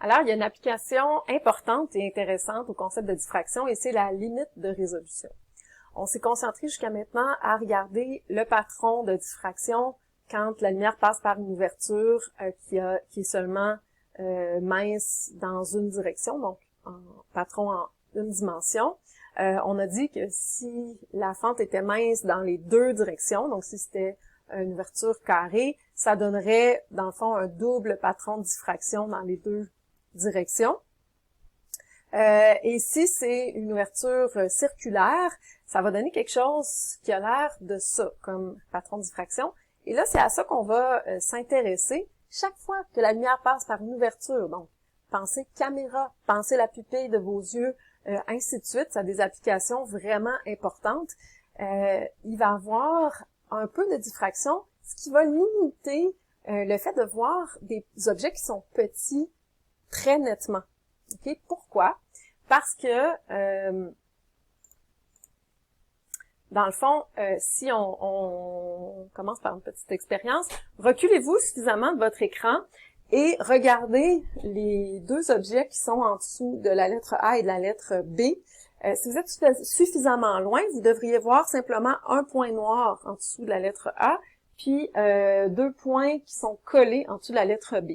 Alors, il y a une application importante et intéressante au concept de diffraction et c'est la limite de résolution. On s'est concentré jusqu'à maintenant à regarder le patron de diffraction quand la lumière passe par une ouverture qui est seulement mince dans une direction, donc en patron en une dimension. On a dit que si la fente était mince dans les deux directions, donc si c'était une ouverture carrée, ça donnerait, dans le fond, un double patron de diffraction dans les deux directions. Et si c'est une ouverture circulaire, ça va donner quelque chose qui a l'air de ça, comme patron de diffraction. Et là, c'est à ça qu'on va s'intéresser chaque fois que la lumière passe par une ouverture. Donc, pensez caméra, pensez la pupille de vos yeux, ainsi de suite. Ça a des applications vraiment importantes. Il va y avoir un peu de diffraction, ce qui va limiter le fait de voir des objets qui sont petits très nettement. Okay? Pourquoi? Parce que, dans le fond, si on commence par une petite expérience, reculez-vous suffisamment de votre écran et regardez les deux objets qui sont en dessous de la lettre A et de la lettre B. Si vous êtes suffisamment loin, vous devriez voir simplement un point noir en dessous de la lettre A, puis deux points qui sont collés en dessous de la lettre B.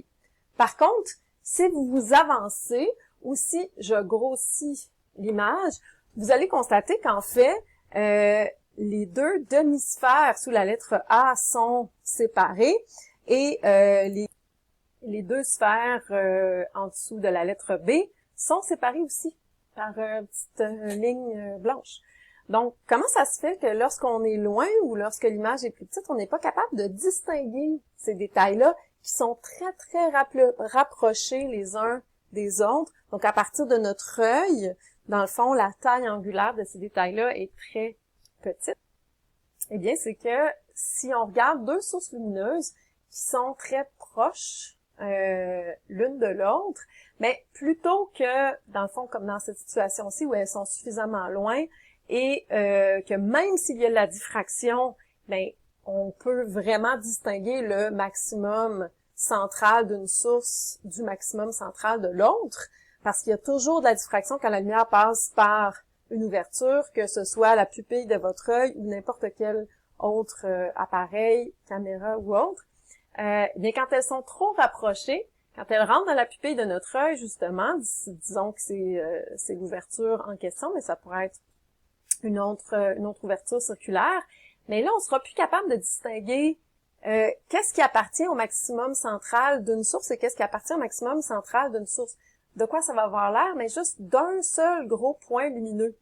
Par contre, si vous vous avancez ou si je grossis l'image, vous allez constater qu'en fait, les deux demi-sphères sous la lettre A sont séparées et les deux sphères en dessous de la lettre B sont séparées aussi par une petite ligne blanche. Donc, comment ça se fait que lorsqu'on est loin ou lorsque l'image est plus petite, on n'est pas capable de distinguer ces détails-là qui sont très, très rapprochés les uns des autres? Donc, à partir de notre œil, dans le fond, la taille angulaire de ces détails-là est très petite. Eh bien, c'est que si on regarde deux sources lumineuses qui sont très proches l'une de l'autre, mais plutôt que, dans le fond, comme dans cette situation-ci où elles sont suffisamment loin et que même s'il y a de la diffraction, ben, on peut vraiment distinguer le maximum central d'une source du maximum central de l'autre, parce qu'il y a toujours de la diffraction quand la lumière passe par une ouverture, que ce soit la pupille de votre œil ou n'importe quel autre appareil, caméra ou autre. Bien, quand elles sont trop rapprochées, quand elles rentrent dans la pupille de notre œil, justement, disons que c'est l'ouverture en question, mais ça pourrait être une autre ouverture circulaire, mais là, on sera plus capable de distinguer qu'est-ce qui appartient au maximum central d'une source et qu'est-ce qui appartient au maximum central d'une source. De quoi ça va avoir l'air? Mais juste d'un seul gros point lumineux.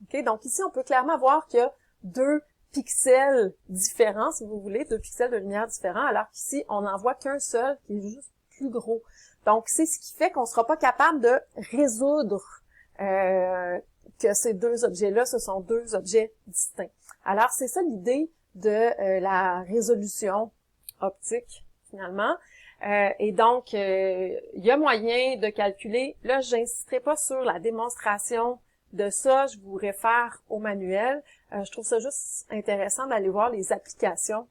Okay? Donc ici, on peut clairement voir qu'il y a deux pixels différents, si vous voulez, deux pixels de lumière différents, alors qu'ici, on n'en voit qu'un seul qui est juste plus gros. Donc, c'est ce qui fait qu'on ne sera pas capable de résoudre que ces deux objets-là, ce sont deux objets distincts. Alors, c'est ça l'idée de la résolution optique, finalement. Et donc, il y a moyen de calculer. Là, j'insisterai pas sur la démonstration de ça, je vous réfère au manuel. Je trouve ça juste intéressant d'aller voir les applications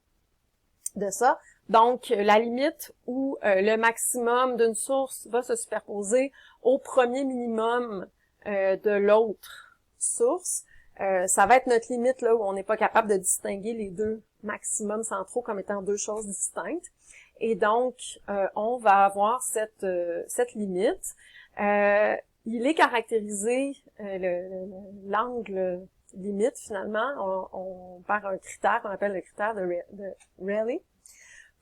de ça. Donc, la limite où le maximum d'une source va se superposer au premier minimum de l'autre source. Ça va être notre limite là où on n'est pas capable de distinguer les deux maximums centraux comme étant deux choses distinctes. Et donc, on va avoir cette limite. Il est caractérisé, l'angle limite, finalement, on part un critère qu'on appelle le critère de Rayleigh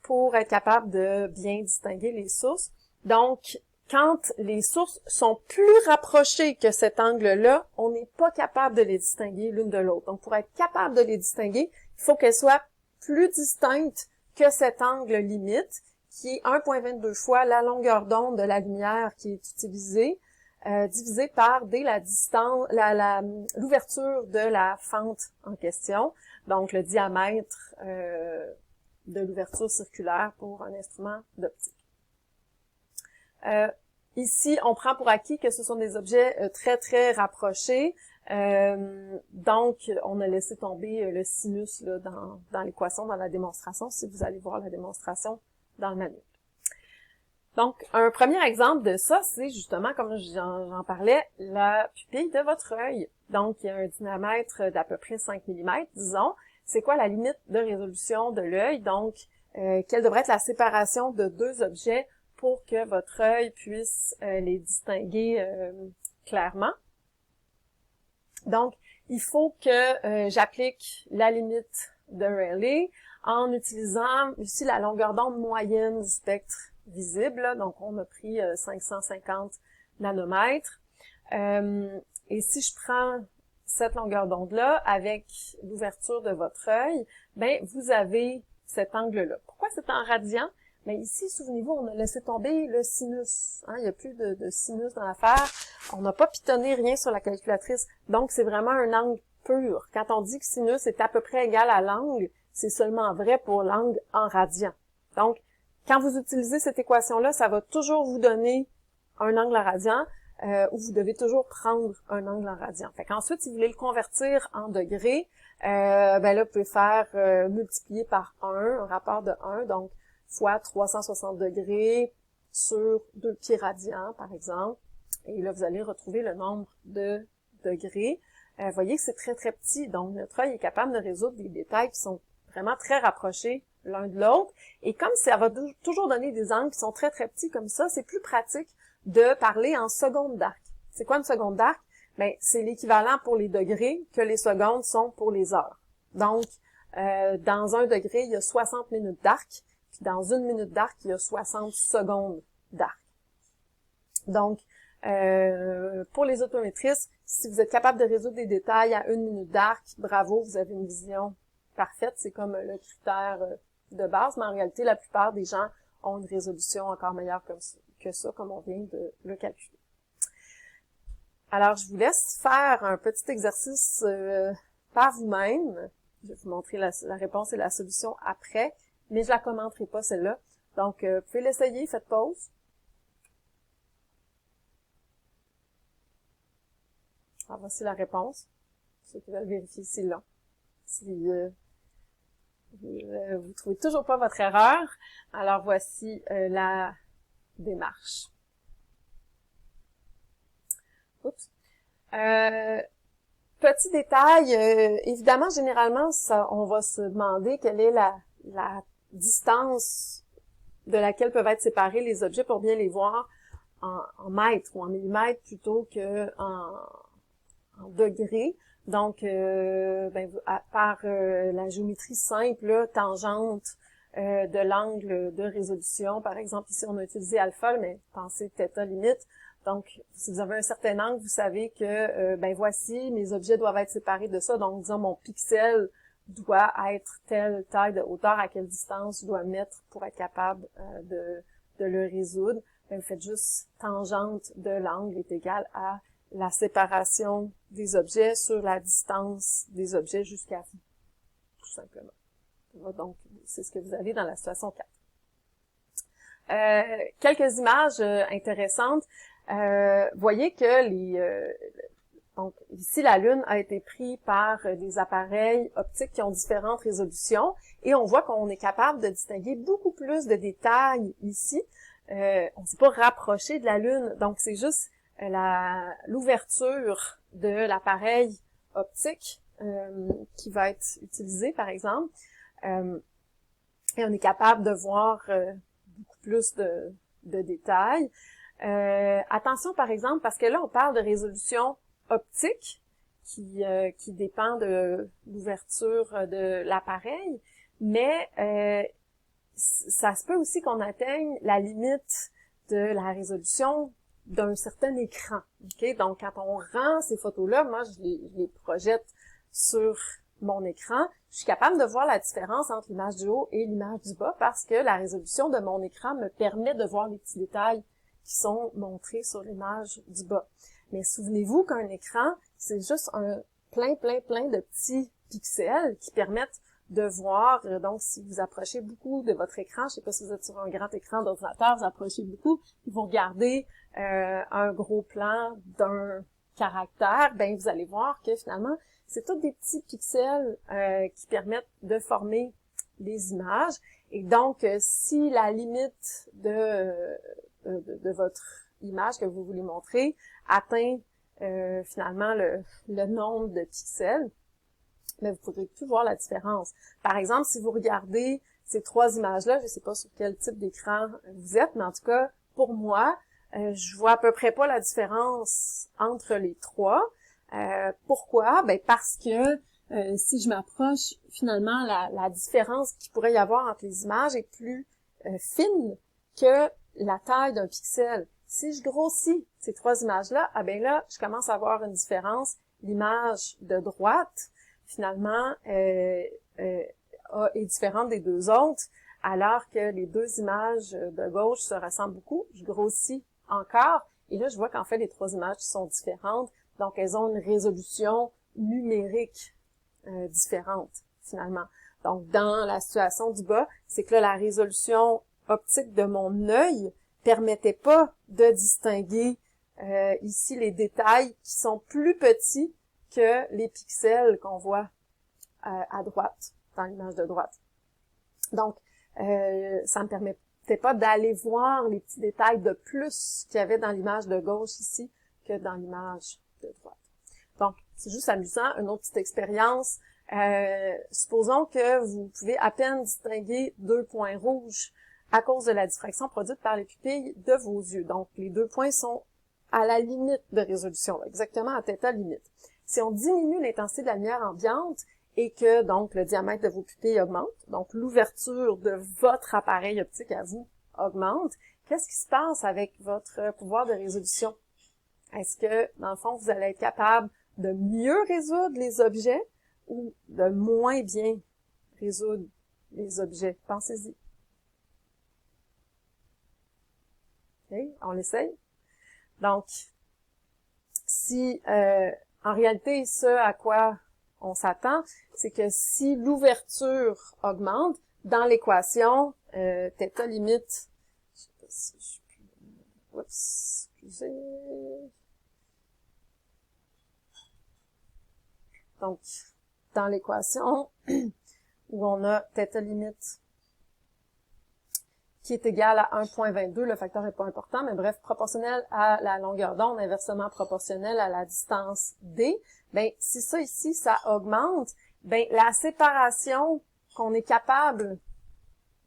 pour être capable de bien distinguer les sources. Donc, quand les sources sont plus rapprochées que cet angle-là, on n'est pas capable de les distinguer l'une de l'autre. Donc, pour être capable de les distinguer, il faut qu'elles soient plus distinctes que cet angle limite, qui est 1,22 fois la longueur d'onde de la lumière qui est utilisée, divisé par la distance, l'ouverture de la fente en question, donc le diamètre de l'ouverture circulaire pour un instrument d'optique. Ici, on prend pour acquis que ce sont des objets très, très rapprochés. Donc, on a laissé tomber le sinus là, dans l'équation, dans la démonstration, si vous allez voir la démonstration dans le manuel. Donc, un premier exemple de ça, c'est justement, comme j'en parlais, la pupille de votre œil. Donc, il y a un diamètre d'à peu près 5 mm, disons. C'est quoi la limite de résolution de l'œil? Donc, quelle devrait être la séparation de deux objets pour que votre œil puisse les distinguer clairement? Donc, il faut que j'applique la limite de Rayleigh en utilisant ici la longueur d'onde moyenne du spectre visible. Donc, on a pris 550 nanomètres. Et si je prends cette longueur d'onde-là avec l'ouverture de votre œil, ben vous avez cet angle-là. Pourquoi c'est en radian? Ben ici, souvenez-vous, on a laissé tomber le sinus. Hein? Il n'y a plus de sinus dans l'affaire. On n'a pas pitonné rien sur la calculatrice. Donc, c'est vraiment un angle pur. Quand on dit que sinus est à peu près égal à l'angle, c'est seulement vrai pour l'angle en radian. Donc, quand vous utilisez cette équation-là, ça va toujours vous donner un angle en radian, où vous devez toujours prendre un angle en radian. Fait qu'ensuite, si vous voulez le convertir en degrés, ben là, vous pouvez faire multiplier par 1, un rapport de 1, donc fois 360 degrés sur 2 pieds radians, par exemple. Et là, vous allez retrouver le nombre de degrés. Vous voyez que c'est très, très petit. Donc, notre œil est capable de résoudre des détails qui sont vraiment très rapprochés l'un de l'autre. Et comme ça va toujours donner des angles qui sont très, très petits comme ça, c'est plus pratique de parler en secondes d'arc. C'est quoi une seconde d'arc? Ben, c'est l'équivalent pour les degrés que les secondes sont pour les heures. Donc, dans 1 degré, il y a 60 minutes d'arc. Puis dans 1 minute d'arc, il y a 60 secondes d'arc. Donc, pour les optométristes, si vous êtes capable de résoudre des détails à 1 minute d'arc, bravo, vous avez une vision parfaite. C'est comme le critère de base, mais en réalité, la plupart des gens ont une résolution encore meilleure que ça, comme on vient de le calculer. Alors, je vous laisse faire un petit exercice par vous-même. Je vais vous montrer la réponse et la solution après, mais je la commenterai pas celle-là. Donc, vous pouvez l'essayer, faites pause. Alors, voici la réponse. Ceux qui veulent vérifier si là. Si vous trouvez toujours pas votre erreur, alors voici la démarche. Oups. Petit détail, évidemment, généralement, on va se demander quelle est la distance de laquelle peuvent être séparés les objets pour bien les voir en mètres ou en millimètres plutôt que en degrés. Donc, par la géométrie simple, là, tangente de l'angle de résolution, par exemple, ici, on a utilisé alpha, mais pensez θ limite. Donc, si vous avez un certain angle, vous savez que, voici, mes objets doivent être séparés de ça. Donc, disons, mon pixel doit être telle taille de hauteur, à quelle distance je dois mettre pour être capable de le résoudre. Vous faites juste tangente de l'angle est égale à la séparation des objets sur la distance des objets jusqu'à vous, tout simplement. Donc, c'est ce que vous avez dans la situation 4. Quelques images intéressantes. Voyez que donc ici la Lune a été prise par des appareils optiques qui ont différentes résolutions et on voit qu'on est capable de distinguer beaucoup plus de détails ici. On ne s'est pas rapproché de la Lune, donc c'est juste l'ouverture de l'appareil optique qui va être utilisé, par exemple. Et on est capable de voir beaucoup plus de détails. Attention, par exemple, parce que là, on parle de résolution optique qui dépend de l'ouverture de l'appareil, mais ça se peut aussi qu'on atteigne la limite de la résolution d'un certain écran. Okay? Donc, quand on rend ces photos-là, moi, je les projette sur mon écran. Je suis capable de voir la différence entre l'image du haut et l'image du bas parce que la résolution de mon écran me permet de voir les petits détails qui sont montrés sur l'image du bas. Mais souvenez-vous qu'un écran, c'est juste un plein de petits pixels qui permettent de voir, donc si vous approchez beaucoup de votre écran, je ne sais pas si vous êtes sur un grand écran d'ordinateur, vous approchez beaucoup, vous regardez un gros plan d'un caractère, ben vous allez voir que finalement, c'est tous des petits pixels qui permettent de former des images. Et donc, si la limite de de votre image que vous voulez montrer atteint finalement le nombre de pixels, mais vous pourrez plus voir la différence. Par exemple, si vous regardez ces trois images-là, je ne sais pas sur quel type d'écran vous êtes, mais en tout cas, pour moi, je vois à peu près pas la différence entre les trois. Pourquoi? Ben parce que si je m'approche, finalement, la différence qu'il pourrait y avoir entre les images est plus fine que la taille d'un pixel. Si je grossis ces trois images-là, ah ben là, je commence à avoir une différence. L'image de droite, finalement, est différente des deux autres, alors que les deux images de gauche se ressemblent beaucoup. Je grossis encore, et là, je vois qu'en fait, les trois images sont différentes, donc elles ont une résolution numérique différente, finalement. Donc, dans la situation du bas, c'est que là, la résolution optique de mon œil permettait pas de distinguer ici les détails qui sont plus petits que les pixels qu'on voit à droite, dans l'image de droite. Donc, ça me permettait pas d'aller voir les petits détails de plus qu'il y avait dans l'image de gauche ici que dans l'image de droite. Donc, c'est juste amusant. Une autre petite expérience. Supposons que vous pouvez à peine distinguer deux points rouges à cause de la diffraction produite par les pupilles de vos yeux. Donc, les deux points sont à la limite de résolution, exactement à θ limite. Si on diminue l'intensité de la lumière ambiante et que, donc, le diamètre de vos pupilles augmente, donc l'ouverture de votre appareil optique à vous augmente, qu'est-ce qui se passe avec votre pouvoir de résolution? Est-ce que, dans le fond, vous allez être capable de mieux résoudre les objets ou de moins bien résoudre les objets? Pensez-y. Okay, on l'essaye. Donc, si en réalité, ce à quoi on s'attend, c'est que si l'ouverture augmente, dans l'équation, θ limite, oups, excusez. Donc, dans l'équation, où on a θ limite qui est égal à 1.22, le facteur n'est pas important, mais bref, proportionnel à la longueur d'onde, inversement proportionnel à la distance d, ben si ça ici, ça augmente, ben la séparation qu'on est capable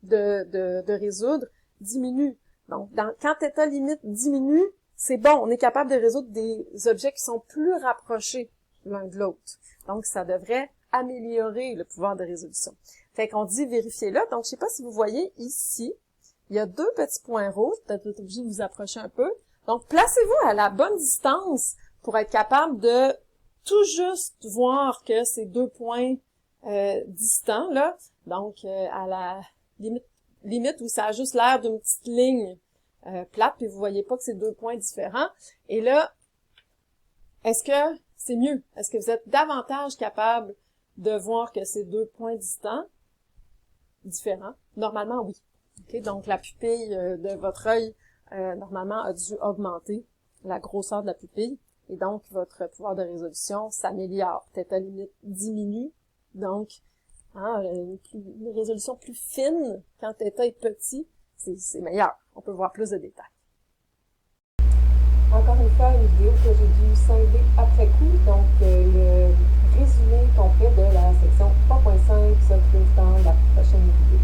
de résoudre diminue. Donc, quand θ limite diminue, c'est bon, on est capable de résoudre des objets qui sont plus rapprochés l'un de l'autre. Donc, ça devrait améliorer le pouvoir de résolution. Fait qu'on dit vérifiez-le. Donc, je sais pas si vous voyez ici, il y a deux petits points rouges, peut-être vous êtes obligé de vous approcher un peu. Donc, placez-vous à la bonne distance pour être capable de tout juste voir que ces deux points distants, là, donc à la limite où ça a juste l'air d'une petite ligne plate, puis vous voyez pas que c'est deux points différents. Et là, est-ce que c'est mieux? Est-ce que vous êtes davantage capable de voir que c'est deux points distants, différents? Normalement, oui. Okay, donc, la pupille de votre œil, normalement, a dû augmenter la grosseur de la pupille. Et donc, votre pouvoir de résolution s'améliore. θ limite diminue. Donc, une résolution plus fine, quand θ est petit, c'est meilleur. On peut voir plus de détails. Encore une fois, une vidéo que j'ai dû scinder après coup. Donc, le résumé complet de la section 3.5 se trouve dans la prochaine vidéo.